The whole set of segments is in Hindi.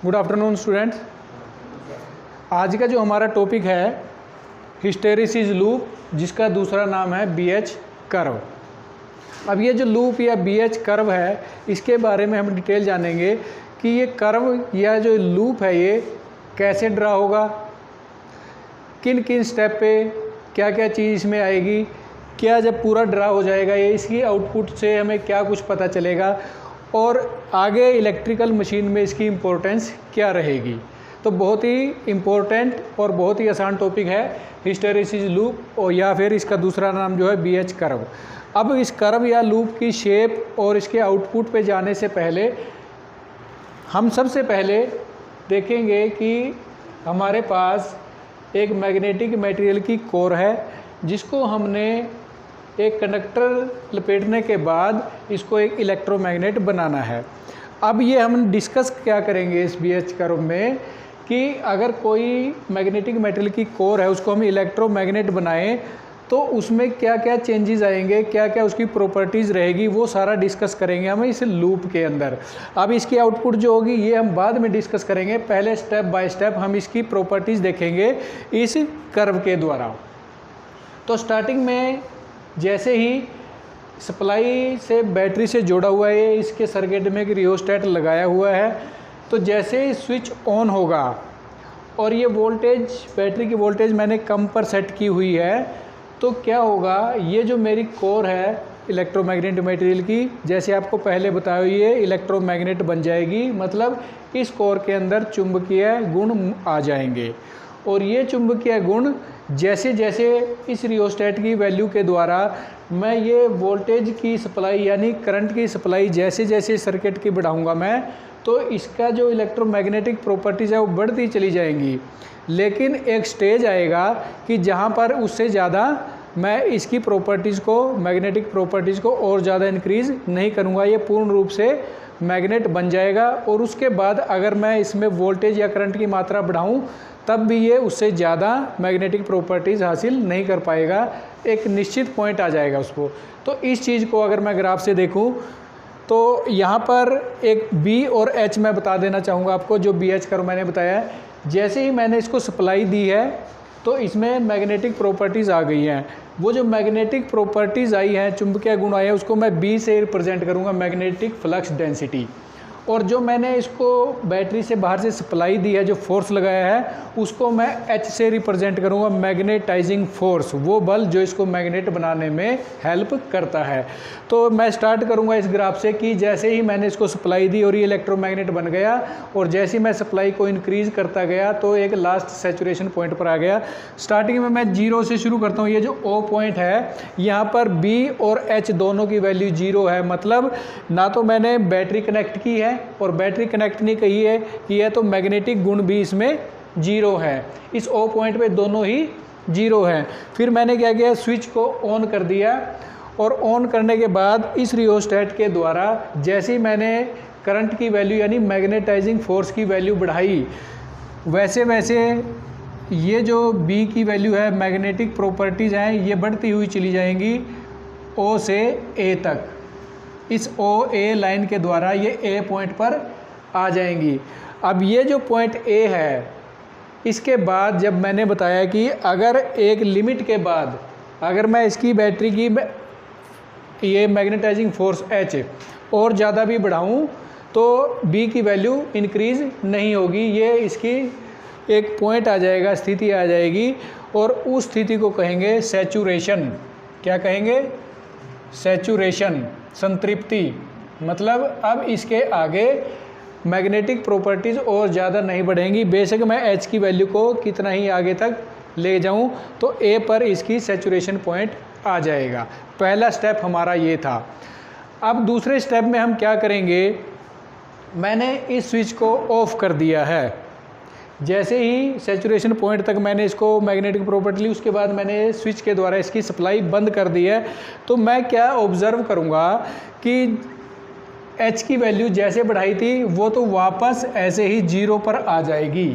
Good afternoon students. आज का जो हमारा टॉपिक है हिस्टेरिसिस लूप, जिसका दूसरा नाम है BH कर्व। अब ये जो लूप या BH कर्व है, इसके बारे में हम डिटेल जानेंगे कि ये कर्व या जो लूप है ये कैसे ड्रा होगा, किन किन स्टेप पे क्या क्या चीज़ इसमें आएगी, क्या जब पूरा ड्रा हो जाएगा ये इसकी आउटपुट से हमें क्या कुछ पता चलेगा, और आगे इलेक्ट्रिकल मशीन में इसकी इम्पोर्टेंस क्या रहेगी। तो बहुत ही इम्पोर्टेंट और बहुत ही आसान टॉपिक है हिस्टेरिसिस लूप, और या फिर इसका दूसरा नाम जो है BH कर्व। अब इस कर्व या लूप की शेप और इसके आउटपुट पे जाने से पहले हम सबसे पहले देखेंगे कि हमारे पास एक मैग्नेटिक मटेरियल की कोर है, जिसको हमने एक कंडक्टर लपेटने के बाद इसको एक इलेक्ट्रोमैग्नेट बनाना है। अब ये हम डिस्कस क्या करेंगे इस BH कर्व में कि अगर कोई मैग्नेटिक मटेरियल की कोर है उसको हम इलेक्ट्रोमैग्नेट बनाएं तो उसमें क्या क्या चेंजेस आएंगे, क्या क्या उसकी प्रॉपर्टीज़ रहेगी, वो सारा डिस्कस करेंगे हम इस लूप के अंदर। अब इसकी आउटपुट जो होगी ये हम बाद में डिस्कस करेंगे, पहले स्टेप बाय स्टेप हम इसकी प्रॉपर्टीज़ देखेंगे इस कर्व के द्वारा। तो स्टार्टिंग में जैसे ही सप्लाई से बैटरी से जोड़ा हुआ है, इसके सर्किट में एक रियोस्टेट लगाया हुआ है, तो जैसे ही स्विच ऑन होगा और ये वोल्टेज बैटरी की वोल्टेज मैंने कम पर सेट की हुई है, तो क्या होगा, ये जो मेरी कोर है इलेक्ट्रोमैग्नेट मटेरियल की, जैसे आपको पहले बताया ये इलेक्ट्रोमैग्नेट बन जाएगी, मतलब इस कोर के अंदर चुंबकीय गुण आ जाएंगे। और ये चुंबकीय गुण जैसे जैसे इस रियोस्टेट की वैल्यू के द्वारा मैं ये वोल्टेज की सप्लाई यानी करंट की सप्लाई जैसे जैसे सर्किट की बढ़ाऊंगा मैं, तो इसका जो इलेक्ट्रोमैग्नेटिक प्रॉपर्टीज़ है वो बढ़ती चली जाएंगी। लेकिन एक स्टेज आएगा कि जहाँ पर उससे ज़्यादा मैं इसकी प्रॉपर्टीज़ को, मैग्नेटिक प्रॉपर्टीज़ को और ज़्यादा इंक्रीज़ नहीं करूँगा, ये पूर्ण रूप से मैग्नेट बन जाएगा। और उसके बाद अगर मैं इसमें वोल्टेज या करंट की मात्रा बढ़ाऊँ तब भी ये उससे ज़्यादा मैग्नेटिक प्रॉपर्टीज़ हासिल नहीं कर पाएगा, एक निश्चित पॉइंट आ जाएगा उसको। तो इस चीज़ को अगर मैं ग्राफ से देखूं तो यहाँ पर एक B और H मैं बता देना चाहूँगा आपको, जो BH कर्व मैंने बताया है। जैसे ही मैंने इसको सप्लाई दी है तो इसमें मैग्नेटिक प्रॉपर्टीज़ आ गई हैं। वो जो मैग्नेटिक प्रॉपर्टीज़ आई हैं, चुंबकीय गुण आए हैं, उसको मैं B से रिप्रेजेंट करूँगा, मैग्नेटिक फ्लक्स डेंसिटी। और जो मैंने इसको बैटरी से बाहर से सप्लाई दी है, जो फोर्स लगाया है, उसको मैं H से रिप्रेजेंट करूँगा, मैग्नेटाइजिंग फोर्स, वो बल जो इसको मैग्नेट बनाने में हेल्प करता है। तो मैं स्टार्ट करूँगा इस ग्राफ से कि जैसे ही मैंने इसको सप्लाई दी और ये इलेक्ट्रोमैग्नेट बन गया, और जैसे ही मैं सप्लाई को इंक्रीज़ करता गया तो एक लास्ट सैचुरेशन पॉइंट पर आ गया। स्टार्टिंग में मैं 0 से शुरू करता हूँ। ये जो O पॉइंट है, यहाँ पर B और H दोनों की वैल्यू 0 है, मतलब ना तो मैंने बैटरी कनेक्ट की है और बैटरी कनेक्ट नहीं की है तो मैग्नेटिक गुण भी इसमें 0 है। इस O पॉइंट पे दोनों ही 0 हैं। फिर मैंने क्या किया, स्विच को ऑन कर दिया, और ऑन करने के बाद इस रियोस्टेट के द्वारा जैसे ही मैंने करंट की वैल्यू यानी मैग्नेटाइजिंग फोर्स की वैल्यू बढ़ाई, वैसे वैसे ये जो B की वैल्यू है, मैग्नेटिक प्रॉपर्टीज़ हैं, ये बढ़ती हुई चली जाएंगी O से A तक। इस OA लाइन के द्वारा ये A पॉइंट पर आ जाएंगी। अब ये जो पॉइंट A है, इसके बाद जब मैंने बताया कि अगर एक लिमिट के बाद अगर मैं इसकी बैटरी की ये मैग्नेटाइजिंग फोर्स H और ज़्यादा भी बढ़ाऊँ तो B की वैल्यू इंक्रीज़ नहीं होगी, ये इसकी एक पॉइंट आ जाएगा, स्थिति आ जाएगी, और उस स्थिति को कहेंगे सैचुरेशन। क्या कहेंगे? सैचुरेशन, संतृप्ति। मतलब अब इसके आगे मैग्नेटिक प्रॉपर्टीज़ और ज़्यादा नहीं बढ़ेंगी, बेशक मैं H की वैल्यू को कितना ही आगे तक ले जाऊं तो A पर इसकी सैचुरेशन पॉइंट आ जाएगा। पहला स्टेप हमारा ये था। अब दूसरे स्टेप में हम क्या करेंगे, मैंने इस स्विच को ऑफ कर दिया है। जैसे ही सैचुरेशन पॉइंट तक मैंने इसको मैग्नेटिक प्रॉपर्टी ली, उसके बाद मैंने स्विच के द्वारा इसकी सप्लाई बंद कर दी है। तो मैं क्या ऑब्ज़र्व करूँगा कि H की वैल्यू जैसे बढ़ाई थी वो तो वापस ऐसे ही 0 पर आ जाएगी।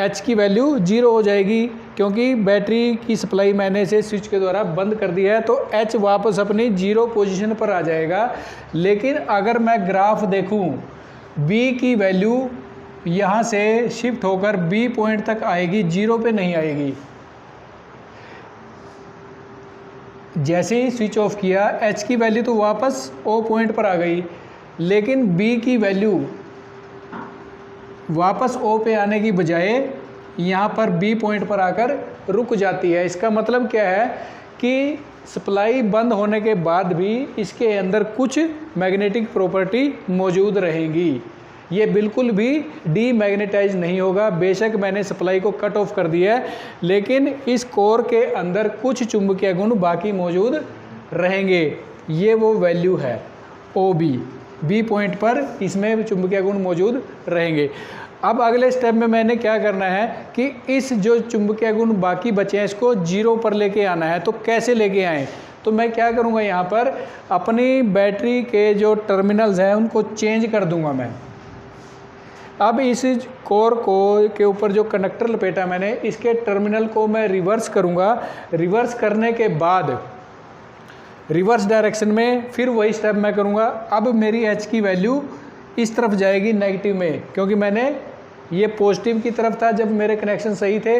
H की वैल्यू 0 हो जाएगी क्योंकि बैटरी की सप्लाई मैंने इसे स्विच के द्वारा बंद कर दिया है, तो H वापस अपनी 0 पोजीशन पर आ जाएगा। लेकिन अगर मैं ग्राफ देखूं, B की वैल्यू यहाँ से शिफ्ट होकर बी पॉइंट तक आएगी, जीरो पे नहीं आएगी। जैसे ही स्विच ऑफ किया एच की वैल्यू तो वापस ओ पॉइंट पर आ गई, लेकिन बी की वैल्यू वापस ओ पे आने की बजाय यहाँ पर बी पॉइंट पर आकर रुक जाती है। इसका मतलब क्या है कि सप्लाई बंद होने के बाद भी इसके अंदर कुछ मैग्नेटिक प्रॉपर्टी मौजूद रहेंगी। ये बिल्कुल भी डीमैग्नेटाइज नहीं होगा। बेशक मैंने सप्लाई को कट ऑफ कर दिया है, लेकिन इस कोर के अंदर कुछ चुंबकीय गुण बाकी मौजूद रहेंगे। ये वो वैल्यू है ओ बी पॉइंट पर इसमें चुंबकीय गुण मौजूद रहेंगे। अब अगले स्टेप में मैंने क्या करना है कि इस जो चुंबकीय गुण बाकी बचे हैं इसको जीरो पर लेके आना है। तो कैसे लेके आएँ? तो मैं क्या करूँगा, यहाँ पर अपनी बैटरी के जो टर्मिनल्स हैं उनको चेंज कर दूँगा मैं। अब इस कोर को के ऊपर जो कंडक्टर लपेटा मैंने, इसके टर्मिनल को मैं रिवर्स करूँगा। रिवर्स करने के बाद रिवर्स डायरेक्शन में फिर वही स्टेप मैं करूँगा। अब मेरी एच की वैल्यू इस तरफ जाएगी नेगेटिव में, क्योंकि मैंने ये पॉजिटिव की तरफ था जब मेरे कनेक्शन सही थे।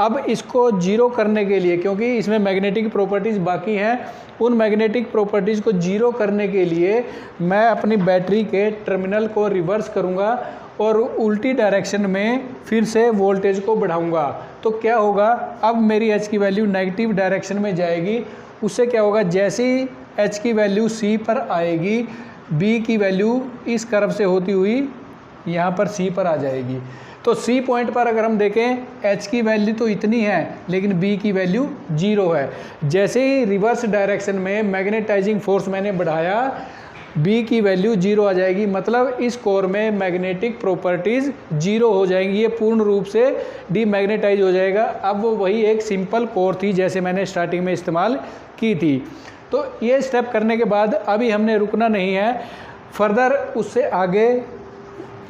अब इसको जीरो करने के लिए, क्योंकि इसमें मैग्नेटिक प्रॉपर्टीज़ बाकी हैं, उन मैग्नेटिक प्रॉपर्टीज़ को जीरो करने के लिए मैं अपनी बैटरी के टर्मिनल को रिवर्स करूँगा और उल्टी डायरेक्शन में फिर से वोल्टेज को बढ़ाऊँगा। तो क्या होगा, अब मेरी एच की वैल्यू नेगेटिव डायरेक्शन में जाएगी। उससे क्या होगा, जैसे ही एच की वैल्यू सी पर आएगी, बी की वैल्यू इस कर्व से होती हुई यहाँ पर सी पर आ जाएगी। तो सी पॉइंट पर अगर हम देखें एच की वैल्यू तो इतनी है, लेकिन बी की वैल्यू जीरो है। जैसे ही रिवर्स डायरेक्शन में मैग्नेटाइजिंग फोर्स मैंने बढ़ाया, बी की वैल्यू जीरो आ जाएगी। मतलब इस कोर में मैग्नेटिक प्रॉपर्टीज़ जीरो हो जाएंगी, ये पूर्ण रूप से डीमैग्नेटाइज हो जाएगा। अब वो वही एक सिंपल कोर थी जैसे मैंने स्टार्टिंग में इस्तेमाल की थी। तो ये स्टेप करने के बाद अभी हमने रुकना नहीं है, फर्दर उससे आगे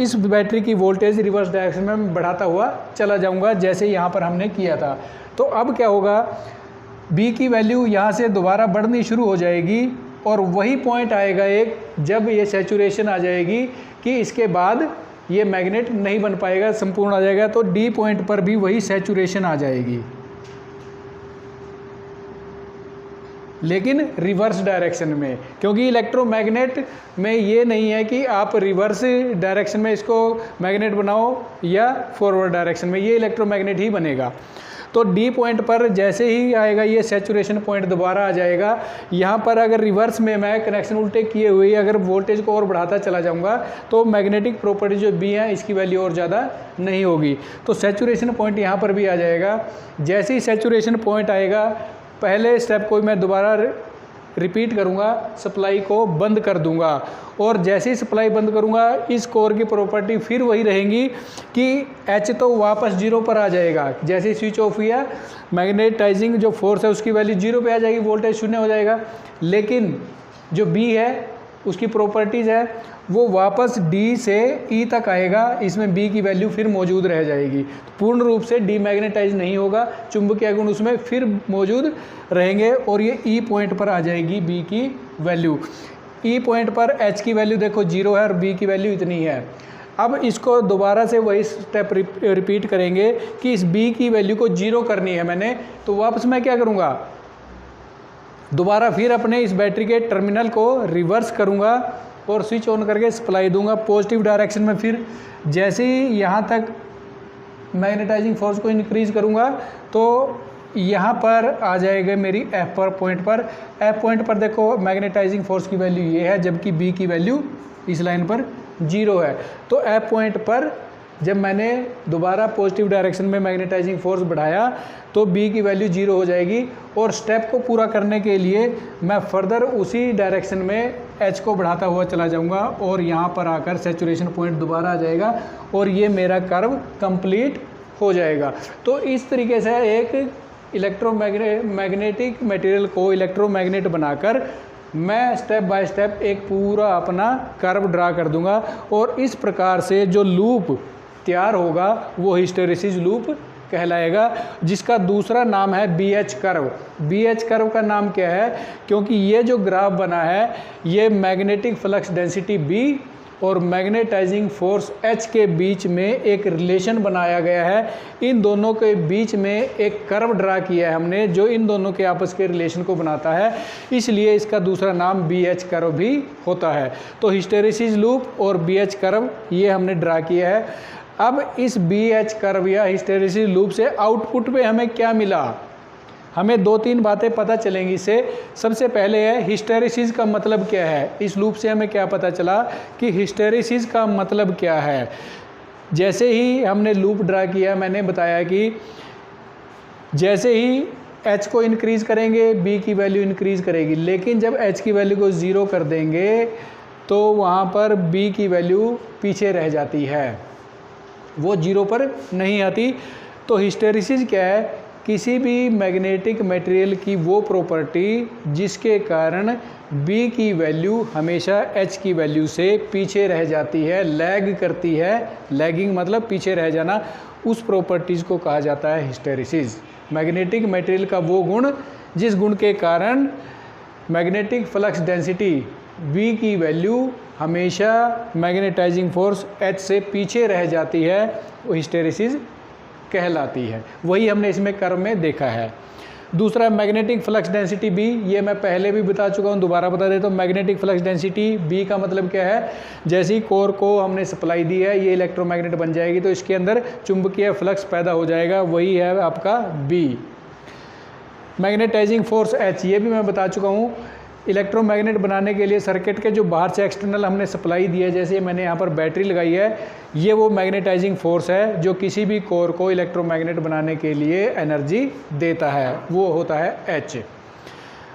इस बैटरी की वोल्टेज रिवर्स डायरेक्शन में मैं बढ़ाता हुआ चला जाऊंगा, जैसे यहाँ पर हमने किया था। तो अब क्या होगा, बी की वैल्यू यहाँ से दोबारा बढ़नी शुरू हो जाएगी और वही पॉइंट आएगा एक, जब ये सैचुरेशन आ जाएगी कि इसके बाद ये मैग्नेट नहीं बन पाएगा, संपूर्ण आ जाएगा। तो डी पॉइंट पर भी वही सैचुरेशन आ जाएगी, लेकिन रिवर्स डायरेक्शन में। क्योंकि इलेक्ट्रोमैग्नेट में ये नहीं है कि आप रिवर्स डायरेक्शन में इसको मैग्नेट बनाओ या फॉरवर्ड डायरेक्शन में, ये इलेक्ट्रोमैग्नेट ही बनेगा। तो डी पॉइंट पर जैसे ही आएगा ये सैचुरेशन पॉइंट दोबारा आ जाएगा। यहाँ पर अगर रिवर्स में मैं कनेक्शन उल्टे किए हुए अगर वोल्टेज को और बढ़ाता चला जाऊँगा तो मैग्नेटिक प्रॉपर्टी जो बी है इसकी वैल्यू और ज़्यादा नहीं होगी। तो सैचुरेशन पॉइंट यहाँ पर भी आ जाएगा। जैसे ही सैचुरेशन पॉइंट आएगा, पहले स्टेप को मैं दोबारा रिपीट करूंगा, सप्लाई को बंद कर दूंगा। और जैसे ही सप्लाई बंद करूंगा, इस कोर की प्रॉपर्टी फिर वही रहेंगी कि एच तो वापस जीरो पर आ जाएगा। जैसे ही स्विच ऑफ किया, मैग्नेटाइजिंग जो फोर्स है उसकी वैल्यू जीरो पे आ जाएगी, वोल्टेज शून्य हो जाएगा। लेकिन जो बी है उसकी प्रॉपर्टीज़ है वो वापस डी से ई तक आएगा, इसमें बी की वैल्यू फिर मौजूद रह जाएगी। पूर्ण रूप से डीमैग्नेटाइज नहीं होगा, चुंबकीय गुण उसमें फिर मौजूद रहेंगे और ये ई पॉइंट पर आ जाएगी बी की वैल्यू। ई पॉइंट पर एच की वैल्यू देखो जीरो है और बी की वैल्यू इतनी है। अब इसको दोबारा से वही स्टेप रिपीट करेंगे कि इस बी की वैल्यू को जीरो करनी है मैंने। तो वापस मैं क्या करूँगा, दोबारा फिर अपने इस बैटरी के टर्मिनल को रिवर्स करूँगा और स्विच ऑन करके सप्लाई दूंगा पॉजिटिव डायरेक्शन में। फिर जैसे ही यहाँ तक मैग्नेटाइजिंग फोर्स को इंक्रीज़ करूँगा तो यहाँ पर आ जाएगा मेरी एफ पर पॉइंट पर। एफ पॉइंट पर देखो मैग्नेटाइजिंग फोर्स की वैल्यू ये है, जबकि बी की वैल्यू इस लाइन पर जीरो है। तो एफ पॉइंट पर जब मैंने दोबारा पॉजिटिव डायरेक्शन में मैग्नेटाइजिंग फोर्स बढ़ाया तो बी की वैल्यू जीरो हो जाएगी। और स्टेप को पूरा करने के लिए मैं फर्दर उसी डायरेक्शन में एच को बढ़ाता हुआ चला जाऊंगा और यहाँ पर आकर सैचुरेशन पॉइंट दोबारा आ जाएगा और ये मेरा कर्व कंप्लीट हो जाएगा। तो इस तरीके से एक मैग्नेटिक मटेरियल को इलेक्ट्रोमैग्नेट बनाकर मैं स्टेप बाय स्टेप एक पूरा अपना कर्व ड्रा कर दूंगा। और इस प्रकार से जो लूप तैयार होगा वो हिस्टेरेसिस लूप कहलाएगा, जिसका दूसरा नाम है BH कर्व। BH कर्व का नाम क्या है, क्योंकि ये जो ग्राफ बना है ये मैग्नेटिक फ्लक्स डेंसिटी B और मैग्नेटाइजिंग फोर्स H के बीच में एक रिलेशन बनाया गया है। इन दोनों के बीच में एक कर्व ड्रा किया है हमने जो इन दोनों के आपस के रिलेशन को बनाता है, इसलिए इसका दूसरा नाम BH कर्व भी होता है। तो हिस्टेरिसिस लूप और BH कर्व ये हमने ड्रा किया है। अब इस BH कर्व या हिस्टेरिसिस लूप से आउटपुट पे हमें क्या मिला, हमें 2-3 बातें पता चलेंगी इससे। सबसे पहले है हिस्टेरिसिस का मतलब क्या है। इस लूप से हमें क्या पता चला कि हिस्टेरिसिस का मतलब क्या है। जैसे ही हमने लूप ड्रा किया मैंने बताया कि जैसे ही H को इंक्रीज़ करेंगे B की वैल्यू इंक्रीज़ करेगी, लेकिन जब H की वैल्यू को 0 कर देंगे तो वहाँ पर B की वैल्यू पीछे रह जाती है, वो 0 पर नहीं आती। तो हिस्टेरिसिस क्या है, किसी भी मैग्नेटिक मटेरियल की वो प्रॉपर्टी जिसके कारण B की वैल्यू हमेशा H की वैल्यू से पीछे रह जाती है, लैग करती है। लैगिंग मतलब पीछे रह जाना, उस प्रॉपर्टीज़ को कहा जाता है हिस्टेरिसिस। मैग्नेटिक मटेरियल का वो गुण जिस गुण के कारण मैग्नेटिक फ्लक्स डेंसिटी B की वैल्यू हमेशा मैग्नेटाइजिंग फोर्स H से पीछे रह जाती है, वो हिस्टेरिसिस कहलाती है। वही हमने इसमें कर्व में देखा है। दूसरा मैग्नेटिक फ्लक्स डेंसिटी B, ये मैं पहले भी बता चुका हूँ, दोबारा बता देता हूँ। मैग्नेटिक फ्लक्स डेंसिटी B का मतलब क्या है, जैसे ही कोर को हमने सप्लाई दी है, ये इलेक्ट्रोमैग्नेट बन जाएगी तो इसके अंदर चुंबकीय फ्लक्स पैदा हो जाएगा, वही है आपका B। मैग्नेटाइजिंग फोर्स H, ये भी मैं बता चुका हूँ। इलेक्ट्रोमैग्नेट बनाने के लिए सर्किट के जो बाहर से एक्सटर्नल हमने सप्लाई दी है, जैसे मैंने यहाँ पर बैटरी लगाई है, ये वो मैग्नेटाइजिंग फोर्स है जो किसी भी कोर को इलेक्ट्रोमैग्नेट बनाने के लिए एनर्जी देता है, वो होता है H।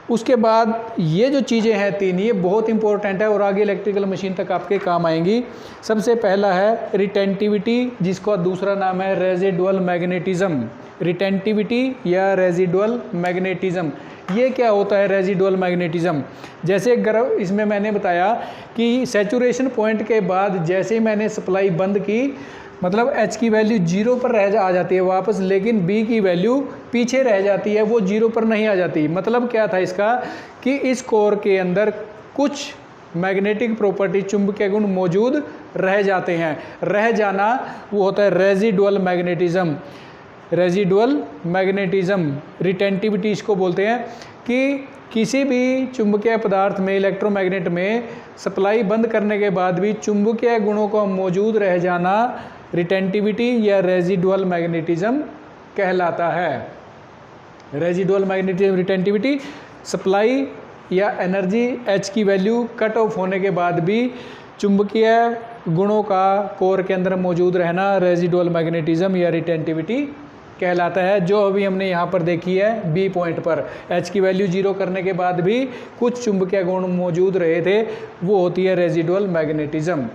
उसके बाद ये जो चीज़ें हैं 3, ये बहुत इंपॉर्टेंट है और आगे इलेक्ट्रिकल मशीन तक आपके काम आएंगी। सबसे पहला है रिटेंटिविटी, जिसका दूसरा नाम है रेजिडुअल मैग्नेटिज्म। रिटेंटिविटी या रेजिडुअल मैग्नेटिज्म, ये क्या होता है रेजिडुअल मैग्नेटिज्म। जैसे इसमें मैंने बताया कि सैचुरेशन पॉइंट के बाद जैसे ही मैंने सप्लाई बंद की, मतलब H की वैल्यू 0 पर आ जाती है वापस, लेकिन B की वैल्यू पीछे रह जाती है, वो 0 पर नहीं आ जाती। मतलब क्या था इसका कि इस कोर के अंदर कुछ मैग्नेटिक प्रॉपर्टी, चुंबकीय गुण मौजूद रह जाते हैं। रह जाना वो होता है residual magnetism. Residual magnetism, retentivity इसको बोलते हैं कि किसी भी चुंबकीय पदार्थ में, इलेक्ट्रोमैग्नेट में सप्लाई बंद करने के बाद भी चुंबकीय गुणों का मौजूद रह जाना रिटेंटिविटी या रेजिडुअल मैग्नेटिज्म कहलाता है। रेजिडुअल मैग्नेटिज्म, रिटेंटिविटी, सप्लाई या एनर्जी H की वैल्यू कट ऑफ होने के बाद भी चुंबकीय गुणों का कोर के अंदर मौजूद रहना रेजिडुअल मैग्नेटिज्म या रिटेंटिविटी कहलाता है। जो अभी हमने यहाँ पर देखी है B पॉइंट पर H की वैल्यू 0 करने के बाद भी कुछ चुंबकीय गुण मौजूद रहे थे, वो होती है रेजिडुअल मैग्नेटिज्म।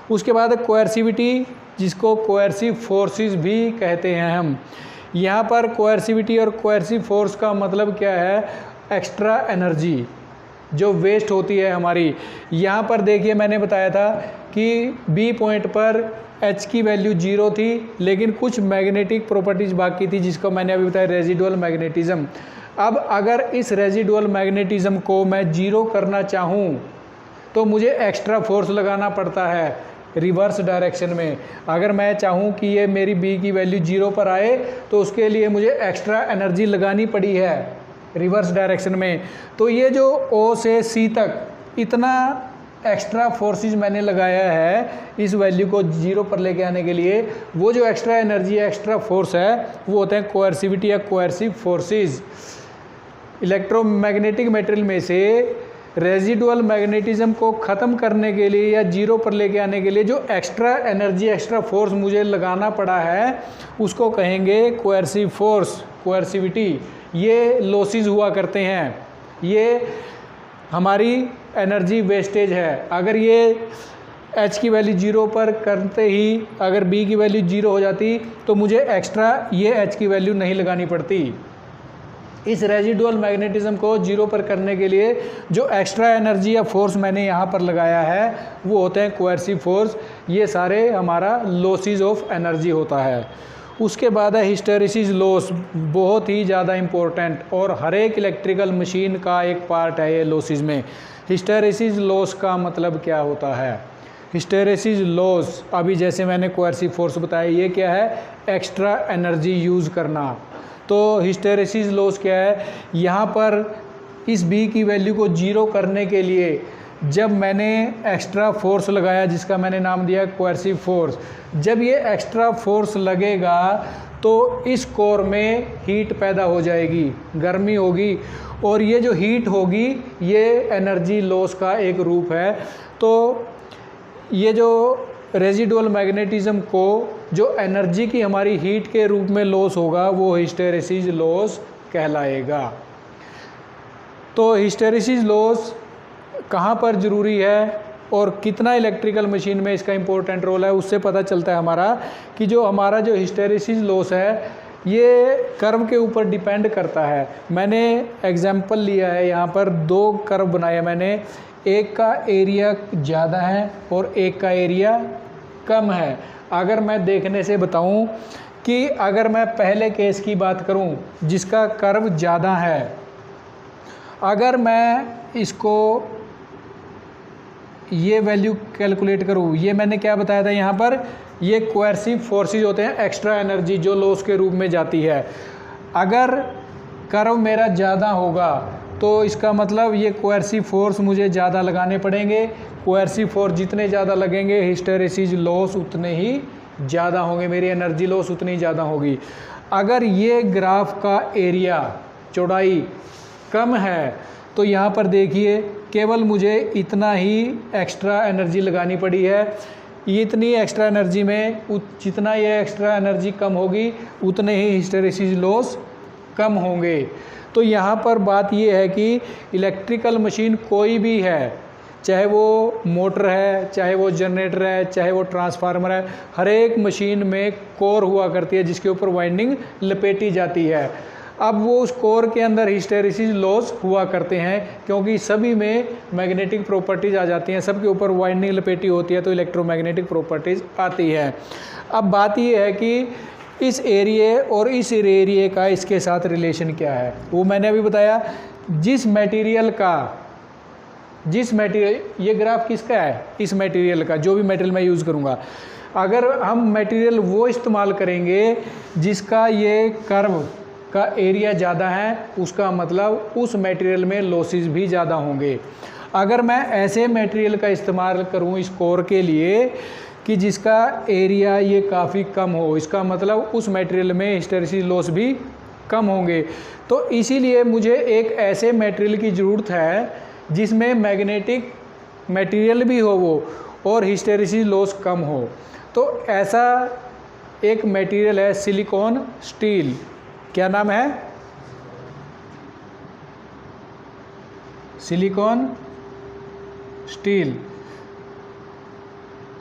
उसके बाद कोएर्सिविटी, जिसको कोएर्सिव फोर्सेस भी कहते हैं हम। यहाँ पर कोएर्सिविटी और कोएर्सिव फोर्स का मतलब क्या है, एक्स्ट्रा एनर्जी जो वेस्ट होती है हमारी। यहाँ पर देखिए मैंने बताया था कि B पॉइंट पर H की वैल्यू 0 थी, लेकिन कुछ मैग्नेटिक प्रॉपर्टीज बाकी थी, जिसको मैंने अभी बताया रेजिडुअल मैग्नेटिज्म। अब अगर इस रेजिडुअल मैग्नेटिज्म को मैं 0 करना चाहूँ तो मुझे एक्स्ट्रा फोर्स लगाना पड़ता है रिवर्स डायरेक्शन में। अगर मैं चाहूँ कि ये मेरी B की वैल्यू 0 पर आए तो उसके लिए मुझे एक्स्ट्रा एनर्जी लगानी पड़ी है रिवर्स डायरेक्शन में। तो ये जो O से C तक इतना एक्स्ट्रा फोर्सेस मैंने लगाया है इस वैल्यू को 0 पर लेके आने के लिए, वो जो एक्स्ट्रा एनर्जी है, एक्स्ट्रा फोर्स है, वो होते हैं कोएर्सिविटी या कोएर्सिव फोर्सेस। इलेक्ट्रोमैग्नेटिक मटेरियल में से रेजिडुअल मैग्नेटिज्म को ख़त्म करने के लिए या 0 पर लेके आने के लिए जो एक्स्ट्रा एनर्जी, एक्स्ट्रा फोर्स मुझे लगाना पड़ा है, उसको कहेंगे कोएर्सिव फोर्स, कोएर्सिविटी। ये लॉसेस हुआ करते हैं, ये हमारी एनर्जी वेस्टेज है। अगर ये H की वैल्यू 0 पर करते ही अगर B की वैल्यू 0 हो जाती तो मुझे एक्स्ट्रा ये H की वैल्यू नहीं लगानी पड़ती। इस रेजिडुअल मैग्नेटिज्म को 0 पर करने के लिए जो एक्स्ट्रा एनर्जी या फोर्स मैंने यहाँ पर लगाया है वो होते हैं कोएर्सिव फोर्स। ये सारे हमारा लॉसेस ऑफ एनर्जी होता है। उसके बाद है हिस्टेरिसिस लॉस, बहुत ही ज़्यादा इम्पोर्टेंट और हर एक इलेक्ट्रिकल मशीन का एक पार्ट है ये लॉसेस में। हिस्टेरिसिस लॉस का मतलब क्या होता है? हिस्टेरेसिस लॉस, अभी जैसे मैंने कोएर्सिव फोर्स बताया, ये क्या है, एक्स्ट्रा एनर्जी यूज़ करना। तो हिस्टेरेसिस लॉस क्या है, यहाँ पर इस बी की वैल्यू को 0 करने के लिए जब मैंने एक्स्ट्रा फोर्स लगाया जिसका मैंने नाम दिया कोएर्सिव फोर्स, जब ये एक्स्ट्रा फोर्स लगेगा तो इस कोर में हीट पैदा हो जाएगी, गर्मी होगी, और ये जो हीट होगी ये एनर्जी लॉस का एक रूप है। तो ये जो रेजिडुअल मैग्नेटिज्म को जो एनर्जी की हमारी हीट के रूप में लॉस होगा वो हिस्टेरेसिस लॉस कहलाएगा। तो हिस्टेरेसिस लॉस कहाँ पर ज़रूरी है और कितना इलेक्ट्रिकल मशीन में इसका इम्पोर्टेंट रोल है, उससे पता चलता है हमारा कि जो हमारा जो हिस्टेरेसिस लॉस है ये कर्व के ऊपर डिपेंड करता है। मैंने एग्जांपल लिया है, यहाँ पर 2 कर्व बनाए मैंने, एक का एरिया ज़्यादा है और एक का एरिया कम है। अगर मैं देखने से बताऊं कि अगर मैं पहले केस की बात करूं जिसका कर्व ज़्यादा है, अगर मैं इसको ये वैल्यू कैलकुलेट करूँ, ये मैंने क्या बताया था, यहाँ पर ये कोएर्सिव फोर्सेस होते हैं, एक्स्ट्रा एनर्जी जो लॉस के रूप में जाती है। अगर कर्व मेरा ज़्यादा होगा तो इसका मतलब ये कोएर्सिव फोर्स मुझे ज़्यादा लगाने पड़ेंगे। कोएर्सिव फोर्स जितने ज़्यादा लगेंगे हिस्टेरेसिस लॉस उतने ही ज़्यादा होंगे, मेरी एनर्जी लॉस उतनी ज़्यादा होगी। अगर ये ग्राफ का एरिया चौड़ाई कम है तो यहाँ पर देखिए केवल मुझे इतना ही एक्स्ट्रा एनर्जी लगानी पड़ी है। इतनी एक्स्ट्रा एनर्जी में जितना ये एक्स्ट्रा एनर्जी कम होगी उतने ही हिस्टेरेसिस लॉस कम होंगे। तो यहाँ पर बात ये है कि इलेक्ट्रिकल मशीन कोई भी है, चाहे वो मोटर है, चाहे वो जनरेटर है, चाहे वो ट्रांसफार्मर है, हर एक मशीन में कोर हुआ करती है जिसके ऊपर वाइंडिंग लपेटी जाती है। अब वो उस कोर के अंदर हिस्टेरेसिस लॉस हुआ करते हैं क्योंकि सभी में मैग्नेटिक प्रॉपर्टीज़ आ जाती हैं, सबके ऊपर वाइंडिंग लपेटी होती है तो इलेक्ट्रोमैग्नेटिक प्रॉपर्टीज़ आती है। अब बात ये है कि इस एरिए और इस एरिए का इसके साथ रिलेशन क्या है, वो मैंने अभी बताया। जिस मटेरियल, ये ग्राफ किसका है, इस मटेरियल का, जो भी मटेरियल मैं यूज़ करूँगा, अगर हम मटेरियल वो इस्तेमाल करेंगे जिसका ये कर्व का एरिया ज़्यादा है, उसका मतलब उस मटेरियल में लॉसेस भी ज़्यादा होंगे। अगर मैं ऐसे मटेरियल का इस्तेमाल करूं इस कोर के लिए कि जिसका एरिया ये काफ़ी कम हो, इसका मतलब उस मटेरियल में हिस्टेरेसिस लॉस भी कम होंगे। तो इसीलिए मुझे एक ऐसे मटेरियल की ज़रूरत है जिसमें मैग्नेटिक मटेरियल भी हो वो और हिस्टेरेसिस लॉस कम हो। तो ऐसा एक मटेरियल है सिलिकॉन स्टील। क्या नाम है, सिलिकॉन स्टील।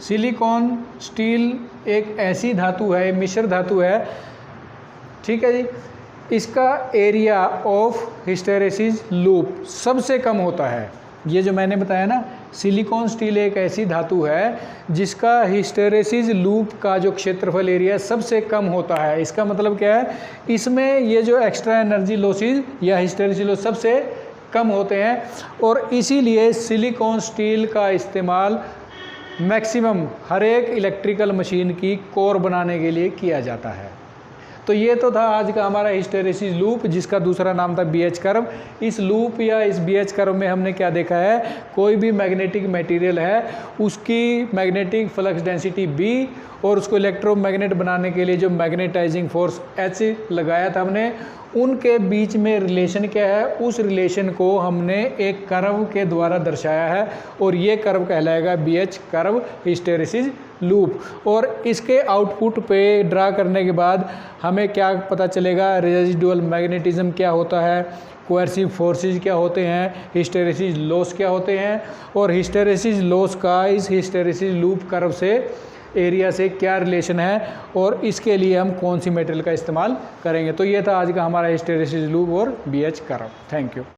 सिलिकॉन स्टील एक ऐसी धातु है, मिश्र धातु है, ठीक है जी। इसका एरिया ऑफ हिस्टेरेसिस लूप सबसे कम होता है। ये जो मैंने बताया ना, सिलिकॉन स्टील एक ऐसी धातु है जिसका हिस्टेरेसिस लूप का जो क्षेत्रफल एरिया सबसे कम होता है। इसका मतलब क्या है, इसमें ये जो एक्स्ट्रा एनर्जी लॉसेस या हिस्टेरेसिस लॉस सबसे कम होते हैं और इसीलिए सिलिकॉन स्टील का इस्तेमाल मैक्सिमम हर एक इलेक्ट्रिकल मशीन की कोर बनाने के लिए किया जाता है। तो ये तो था आज का हमारा हिस्टेरेसिस लूप जिसका दूसरा नाम था BH कर्व। इस लूप या इस BH कर्व में हमने क्या देखा है, कोई भी मैग्नेटिक मटेरियल है उसकी मैग्नेटिक फ्लक्स डेंसिटी B और उसको इलेक्ट्रोमैग्नेट बनाने के लिए जो मैग्नेटाइजिंग फोर्स H लगाया था हमने, उनके बीच में रिलेशन क्या है, उस रिलेशन को हमने एक कर्व के द्वारा दर्शाया है और ये कर्व कहलाएगा BH कर्व, हिस्टेरेसिस लूप। और इसके आउटपुट पे ड्रा करने के बाद हमें क्या पता चलेगा, रेजिडुअल मैग्नेटिज्म क्या होता है, कोएर्सिव फोर्सेस क्या होते हैं, हिस्टेरेसिस लॉस क्या होते हैं और हिस्टेरेसिस लॉस का इस हिस्टेरेसिस लूप कर्व से एरिया से क्या रिलेशन है और इसके लिए हम कौन सी मटेरियल का इस्तेमाल करेंगे। तो ये था आज का हमारा हिस्टेरेसिस लूप और BH कर्व। Thank you.